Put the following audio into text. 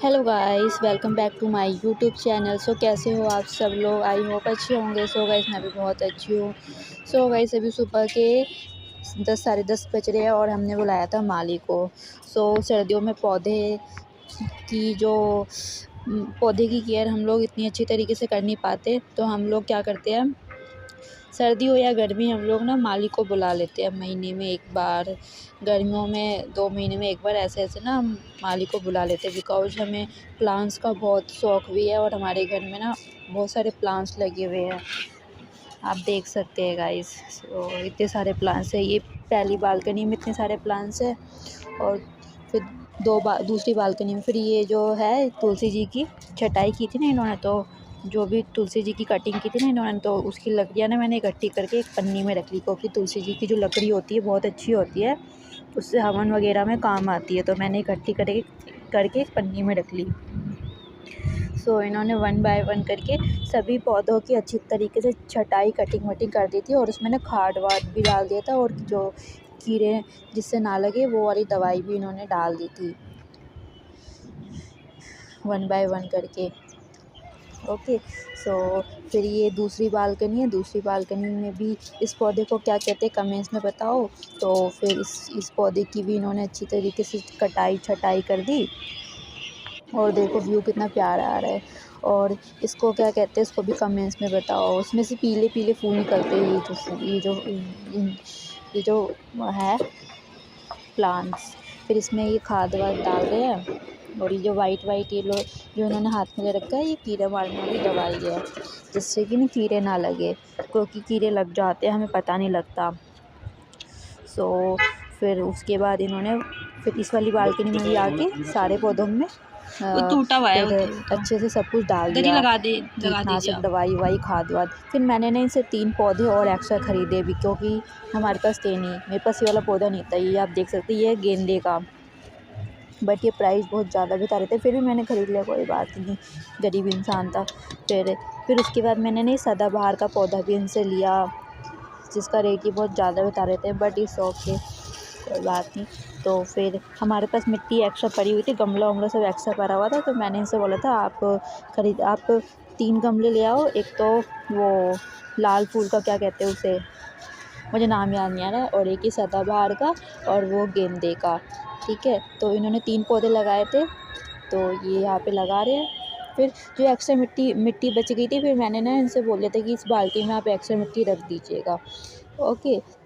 Hello guys, welcome back to my YouTube channel. So कैसे हो आप सब लोग? आई होप अच्छे होंगे। सो गाइस मैं भी बहुत अच्छी हूँ। सो गाइस अभी सुबह के 10 साढ़े 10 बज रहे हैं और हमने बुलाया था माली को। सो सर्दियों में पौधे की केयर हम लोग इतनी अच्छी तरीके से कर नहीं पाते, तो हम लोग क्या करते हैं, सर्दी हो या गर्मी हम लोग ना माली को बुला लेते हैं महीने में एक बार, गर्मियों में 2 महीने में एक बार, ऐसे ना हम माली को बुला लेते हैं। बिकॉज़ हमें प्लांट्स का बहुत शौक़ भी है और हमारे घर में ना बहुत सारे प्लांट्स लगे हुए हैं, आप देख सकते हैं गाइस। इतने सारे प्लांट्स हैं, ये पहली बालकनी में इतने सारे प्लांट्स हैं और फिर दूसरी बालकनी में फिर ये जो है तुलसी जी की छटाई की थी ना इन्होंने, तो जो भी तुलसी जी की कटिंग की थी ना इन्होंने, तो उसकी लकड़ियाँ ना मैंने इकट्ठी करके एक पन्नी में रख ली, क्योंकि तुलसी जी की जो लकड़ी होती है बहुत अच्छी होती है, उससे हवन वगैरह में काम आती है, तो मैंने इकट्ठी करके एक पन्नी में रख ली। सो इन्होंने 1 बाय 1 करके सभी पौधों की अच्छी तरीके से छटाई कटिंग वटिंग कर दी थी और उसमें ना खाद वाद भी डाल दिया था, और जो कीड़े जिससे ना लगे वो वाली दवाई भी इन्होंने डाल दी थी 1 बाय 1 करके। ओके। सो फिर ये दूसरी बालकनी है, दूसरी बालकनी में भी इस पौधे को क्या कहते हैं कमेंट्स में बताओ। तो फिर इस पौधे की भी इन्होंने अच्छी तरीके से कटाई छटाई कर दी और देखो व्यू कितना प्यारा आ रहा है। और इसको क्या कहते हैं, इसको भी कमेंट्स में बताओ। उसमें से पीले पीले फूल निकलते हैं, ये जो है प्लांट्स। फिर इसमें ये खाद वाद डाल रहे हैं, और ये जो वाइट ये लो जो इन्होंने हाथ में ले रखा है, ये कीड़े मारने वाली दवाई है, जिससे कि ना कीड़े ना लगे, क्योंकि कीड़े लग जाते हैं हमें पता नहीं लगता। सो फिर उसके बाद इन्होंने फिर इस वाली बालकनी में भी आके सारे पौधों में वो टूटा हुआ है, फिर अच्छे से सब कुछ डाल दरी दिया, लगा दीजिए कीटनाशक आप। दवाई वाई खाद वाद। फिर मैंने ना इनसे 3 पौधे और एक्स्ट्रा ख़रीदे भी, क्योंकि हमारे पास थे नहीं, मेरे पास ये वाला पौधा नहीं था। ये आप देख सकते हैं, ये है गेंदे का, बट ये प्राइस बहुत ज़्यादा बता रहे थे, फिर भी मैंने ख़रीद लिया, कोई बात नहीं, गरीब इंसान था। फिर उसके बाद मैंने ना सदाबहार का पौधा भी इनसे लिया, जिसका रेट ये बहुत ज़्यादा बता रहे थे, बट इट्स ओके, कोई बात नहीं। तो फिर हमारे पास मिट्टी एक्स्ट्रा पड़ी हुई थी, गमला वमला सब एक्स्ट्रा पड़ा हुआ था, तो मैंने इनसे बोला था आप 3 गमले ले आओ। एक तो वो लाल फूल का क्या कहते हैं उसे, मुझे नाम याद नहीं आ रहा है, और एक ही सदाबहार का और वो गेंदे का, ठीक है। तो इन्होंने 3 पौधे लगाए थे, तो ये यहाँ पे लगा रहे हैं। फिर जो एक्स्ट्रा मिट्टी बच गई थी, फिर मैंने ना इनसे बोल दिया था कि इस बाल्टी में आप एक्स्ट्रा मिट्टी रख दीजिएगा। ओके।